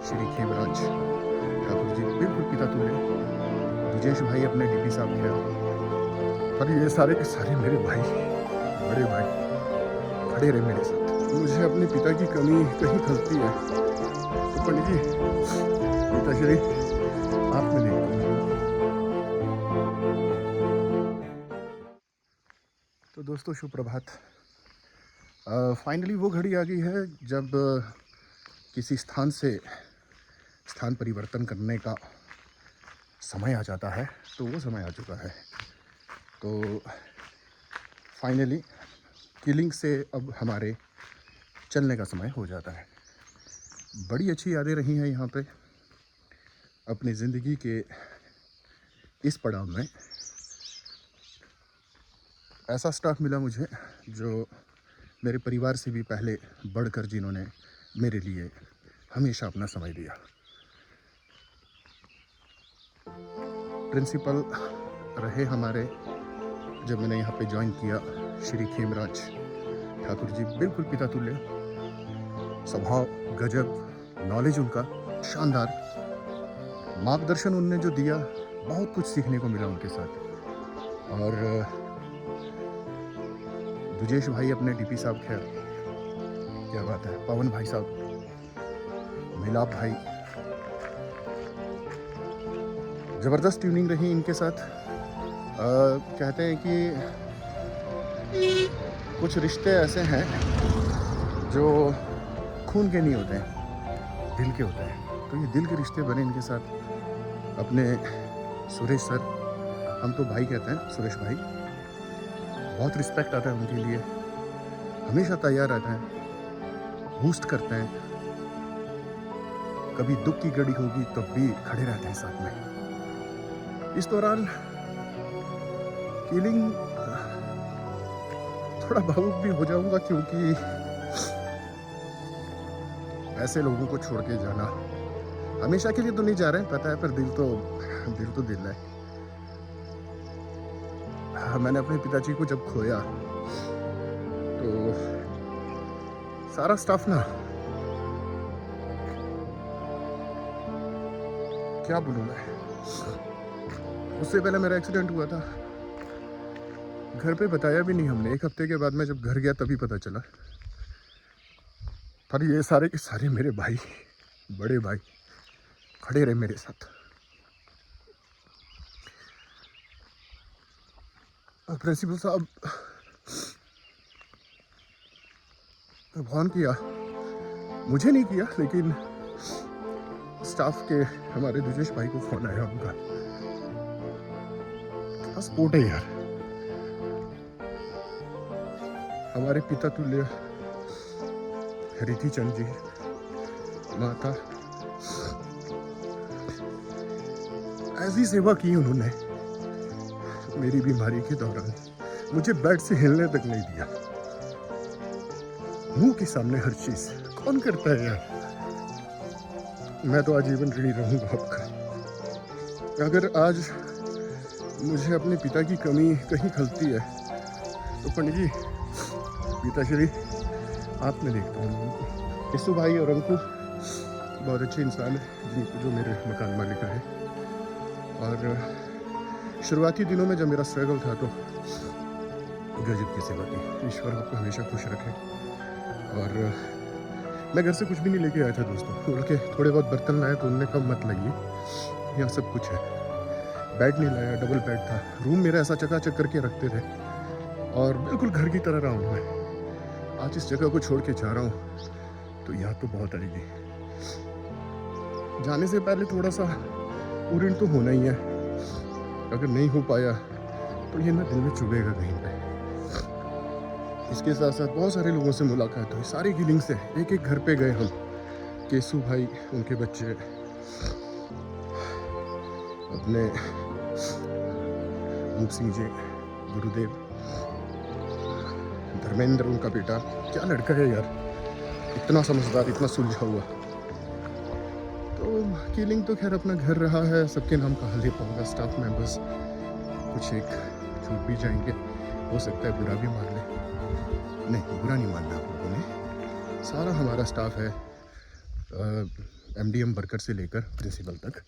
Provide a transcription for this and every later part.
श्री खेमराज ठाकुर जी बिल्कुल पिता तुल्य, ब्रजेश भाई अपने डीपी साहब थे, और ये सारे के सारे मेरे भाई, बड़े भाई खड़े रहे मेरे साथ। मुझे अपने पिता की कमी कहीं खलती है तो पंडित जी, पिताश्री आप में देखते हैं। तो दोस्तों शुभ प्रभात। फाइनली वो घड़ी आ गई है जब किसी स्थान से स्थान परिवर्तन करने का समय आ जाता है, तो वो समय आ चुका है। तो फाइनली किलिंग से अब हमारे चलने का समय हो जाता है। बड़ी अच्छी यादें रही हैं यहाँ पे अपनी ज़िंदगी के इस पड़ाव में। ऐसा स्टाफ मिला मुझे जो मेरे परिवार से भी पहले बढ़कर, जिन्होंने मेरे लिए हमेशा अपना समय दिया। प्रिंसिपल रहे हमारे, जब मैंने यहाँ पे ज्वाइन किया, श्री खेमराज ठाकुर जी बिल्कुल पिता तुल्य, स्वभाव गजब, नॉलेज उनका शानदार, मार्गदर्शन उनने जो दिया, बहुत कुछ सीखने को मिला उनके साथ। और ब्रजेश भाई अपने डीपी साहब, खैर क्या बात है, पवन भाई साहब, मिलाप भाई, ज़बरदस्त ट्यूनिंग रही इनके साथ। कहते हैं कि कुछ रिश्ते ऐसे हैं जो खून के नहीं होते हैं, दिल के होते हैं। तो ये दिल के रिश्ते बने इनके साथ। अपने सुरेश सर, हम तो भाई कहते हैं, सुरेश भाई, बहुत रिस्पेक्ट आता है उनके लिए, हमेशा तैयार रहते हैं, बूस्ट करते हैं, कभी दुख की घड़ी होगी तब भी खड़े रहते हैं साथ में। इस दौरान किलिंग थोड़ा भावुक भी हो जाऊंगा, क्योंकि ऐसे लोगों को छोड़ के जाना हमेशा के लिए तो नहीं जा रहे हैं, पता है, पर दिल तो दिल है। मैंने अपने पिताजी को जब खोया तो सारा स्टाफ ना, क्या बोलूं मैं, उससे पहले मेरा एक्सीडेंट हुआ था, घर पे बताया भी नहीं हमने। 1 हफ्ते के बाद मैं जब घर गया तभी पता चला। पर ये सारे के सारे मेरे भाई, बड़े भाई खड़े रहे मेरे साथ। प्रिंसिपल साहब फोन किया, मुझे नहीं किया, लेकिन स्टाफ के हमारे ब्रजेश भाई को फोन आया उनका। क्या सपोर्ट है यार, हमारे पिता तुल्य रिति चंद जी, माता, ऐसी सेवा की उन्होंने मेरी बीमारी के दौरान। मुझे बेड से हिलने तक नहीं दिया, मुंह के सामने हर चीज। कौन करता है यार, मैं तो आजीवन ऋणी रहूंगा आपका। अगर आज मुझे अपने पिता की कमी कहीं खलती है तो पंडित जी, पिताश्री आप में देखता हूँ उनको। यीशु भाई और अंकु बहुत अच्छे इंसान हैं, जिनको जो मेरे मकान मालिक है। और शुरुआती दिनों में जब मेरा स्ट्रगल था तो गजब की सेवा की। ईश्वर आपको हमेशा खुश रखे। और मैं घर से कुछ भी नहीं लेके आया था दोस्तों, बोल के थोड़े बहुत बर्तन लाए तो उनने कम मत लाइए, यहाँ सब कुछ है। बेड नहीं लाया, डबल बेड था, रूम मेरा ऐसा चकाचक करके रखते थे, और बिल्कुल घर की तरह रहा हूँ मैं। आज इस जगह को छोड़ के जा रहा हूँ तो याद तो बहुत आएगी। जाने से पहले थोड़ा सा ऋण तो होना ही है, अगर नहीं हो पाया तो ये ना दिल में चुभेगा कहीं पे। इसके साथ साथ बहुत सारे लोगों से मुलाकात हुई, सारी किलिंग से एक एक घर पे गए हम। केसू भाई, उनके बच्चे, अपने रूप सिंह जी, गुरुदेव, धर्मेंद्र उनका बेटा, क्या लड़का है यार, इतना समझदार, इतना सुलझा हुआ। तो किलिंग तो खैर अपना घर रहा है, सबके नाम कहा ले पाऊंगा। स्टाफ मेंबर्स कुछ एक छूट भी जाएंगे, हो सकता है बुरा भी मान ले, नहीं बुरा नहीं मानना आप लोगों ने। सारा हमारा स्टाफ है, एमडीएम वर्कर से लेकर प्रिंसिपल तक,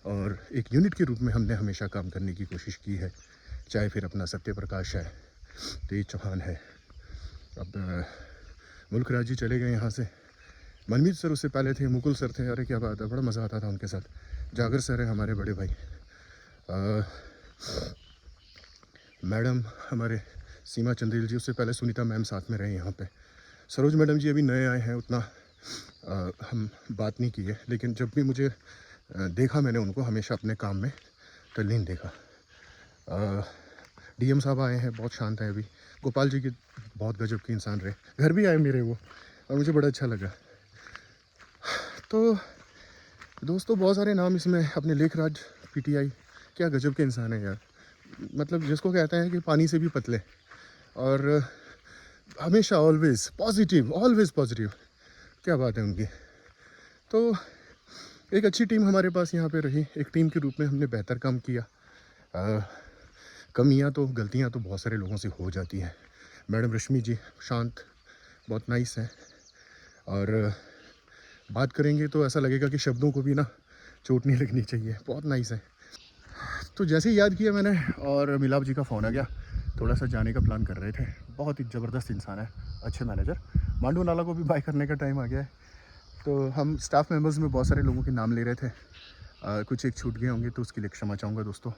और एक यूनिट के रूप में हमने हमेशा काम करने की कोशिश की है। चाहे फिर अपना सत्य प्रकाश है, तेज चौहान है, अब मुल्क राज जी चले गए यहाँ से, मनमीत सर उससे पहले थे, मुकुल सर थे, अरे क्या बात है, बड़ा मज़ा आता था उनके साथ। जागर सर है हमारे बड़े भाई, मैडम हमारे सीमा चंदेल जी, उससे पहले सुनीता मैम साथ में रहे यहाँ पे। सरोज मैडम जी अभी नए आए हैं, उतना हम बात नहीं की है, लेकिन जब भी मुझे देखा मैंने उनको हमेशा अपने काम में तल्लीन देखा। डीएम साहब आए हैं, बहुत शांत हैं अभी। गोपाल जी की बहुत गजब के इंसान रहे, घर भी आए मेरे वो, और मुझे बड़ा अच्छा लगा। तो दोस्तों बहुत सारे नाम इसमें, अपने लेखराज पीटीआई, क्या गजब के इंसान है यार, मतलब जिसको कहते हैं कि पानी से भी पतले, और हमेशा ऑलवेज पॉजिटिव, क्या बात है उनकी। तो एक अच्छी टीम हमारे पास यहाँ पे रही, एक टीम के रूप में हमने बेहतर काम किया। कमियाँ तो, गलतियाँ तो बहुत सारे लोगों से हो जाती हैं। मैडम रश्मि जी शांत, बहुत नाइस हैं, और बात करेंगे तो ऐसा लगेगा कि शब्दों को भी ना चोट नहीं लगनी चाहिए, बहुत नाइस है। तो जैसे ही याद किया मैंने, और मिलाप जी का फ़ोन आ गया, थोड़ा सा जाने का प्लान कर रहे थे। बहुत ही ज़बरदस्त इंसान है, अच्छे मैनेजर। मांडू नाला को भी बाय करने का टाइम आ गया है। तो हम स्टाफ मेंबर्स में बहुत सारे लोगों के नाम ले रहे थे, कुछ एक छूट गए होंगे तो उसके लिए क्षमा चाहूँगा दोस्तों।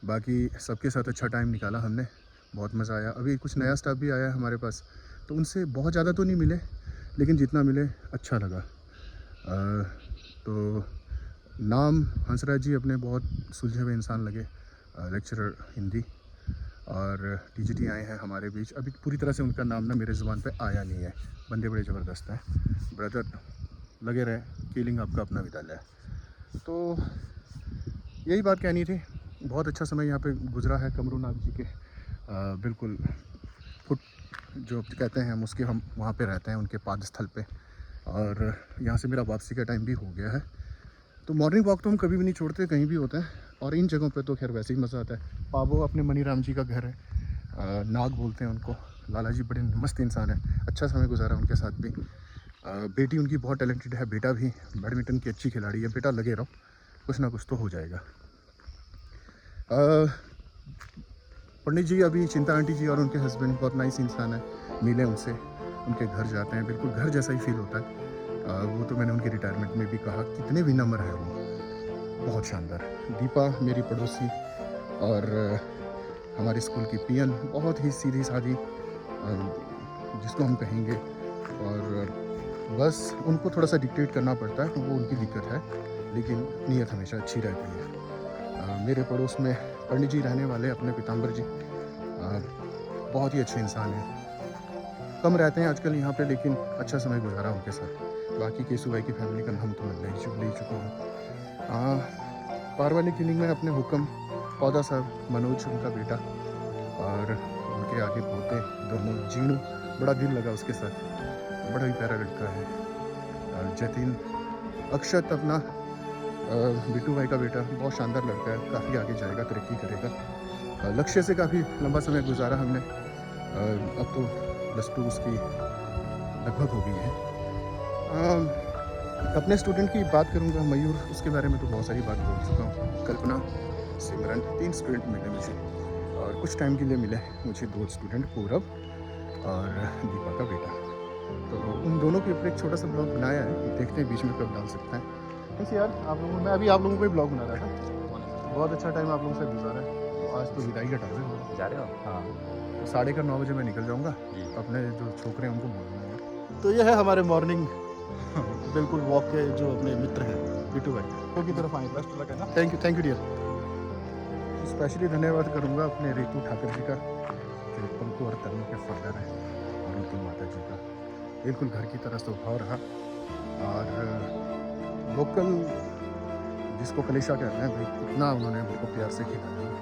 बाकी सबके साथ अच्छा टाइम निकाला हमने, बहुत मज़ा आया। अभी कुछ नया स्टाफ भी आया है हमारे पास, तो उनसे बहुत ज़्यादा तो नहीं मिले, लेकिन जितना मिले अच्छा लगा। तो नाम हंसराज जी अपने बहुत सुलझे हुए इंसान लगे, लेक्चरर हिंदी, और टीजीटी आए हैं हमारे बीच। अभी पूरी तरह से उनका नाम ना मेरे ज़ुबान पे आया नहीं है। बंदे बड़े ज़बरदस्त हैं, ब्रदर लगे रहे, कीलिंग आपका अपना विद्यालय है। तो यही बात कहनी थी। बहुत अच्छा समय यहाँ पे गुजरा है कमरूनाथ जी के बिल्कुल फुट जो कहते हैं हम, उसके हम वहाँ पे रहते हैं, उनके पाद स्थल पे, और यहाँ से मेरा वापसी का टाइम भी हो गया है। तो मॉर्निंग वॉक तो हम कभी भी नहीं छोड़ते, कहीं भी होता है, और इन जगहों पे तो खैर वैसे ही मज़ा आता है। पाबो अपने मनीराम जी का घर है, नाग बोलते हैं उनको। लाला जी बड़े मस्त इंसान है, अच्छा समय गुजारा उनके साथ भी। बेटी उनकी बहुत टैलेंटेड है, बेटा भी बैडमिंटन की अच्छी खिलाड़ी है। बेटा लगे रहो, कुछ ना कुछ तो हो जाएगा। पंडित जी अभी चिंता आंटी जी और उनके हस्बैंड बहुत नाइस इंसान है, मिले उनसे, उनके घर जाते हैं, बिल्कुल घर जैसा ही फील होता है। वो तो मैंने उनके रिटायरमेंट में भी कहा, कितने विनम्र है वो, बहुत शानदार। दीपा मेरी पड़ोसी और हमारे स्कूल की पियन, बहुत ही सीधी सादी जिसको हम कहेंगे, और बस उनको थोड़ा सा डिक्टेट करना पड़ता है, तो वो उनकी दिक्कत है, लेकिन नीयत हमेशा अच्छी रहती है। मेरे पड़ोस में पंडित जी रहने वाले, अपने पीताम्बर जी, बहुत ही अच्छे इंसान हैं। कम रहते हैं आजकल यहाँ पे, लेकिन अच्छा समय गुजारा उनके साथ। बाकी केसू भाई की फैमिली का नाम तो मैं ले ही चुका हूँ। पारवाली क्लिनिक में अपने हुक्म पौधा साहब, मनोज उनका बेटा, और उनके आगे पोते दोनों, जीणू, बड़ा दिल लगा उसके साथ, बड़ा ही प्यारा लड़का है। जतिन, अक्षत अपना बिट्टू भाई का बेटा, बहुत शानदार लड़का है, काफ़ी आगे जाएगा, तरक्की करेगा। लक्ष्य से काफ़ी लंबा समय गुजारा हमने, अब तो +2 उसकी लगभग हो गई है। अपने स्टूडेंट की बात करूंगा, मयूर, उसके बारे में तो बहुत सारी बात बोल चुका हूँ। कल्पना, सिमरन, 3 स्टूडेंट मिले मुझे, और कुछ टाइम के लिए मिले मुझे 2 स्टूडेंट, पूरब और दीपा का बेटा। तो उन दोनों के ऊपर एक छोटा सा ब्लॉग बनाया है, देखते हैं बीच में कब डाल सकते हैं। वैसे यार आप लोगों, मैं अभी आप लोगों को ही ब्लॉग बना रहा था, बहुत अच्छा टाइम आप लोगों से गुजारा है। आज तो विदाई का टाइम है, जा रहे हो? हाँ, तो 9:30 बजे मैं निकल जाऊँगा, अपने जो छोकरे हैं उनको बोलूँगा। तो ये है हमारे मॉर्निंग बिल्कुल वॉक के जो अपने मित्र हैं, बिट्टू भाई की तरफ आए। बेस्ट लगा ना, थैंक यू डियर। स्पेशली धन्यवाद करूँगा अपने रितु ठाकर जी का, जो पंकु और तनु के फादर हैं, और उनकी माता जी का। बिल्कुल घर की तरह स्वभाव रहा, और लोकल जिसको कलेशा कहते हैं भाई, इतना उन्होंने हमको प्यार से खिलाया।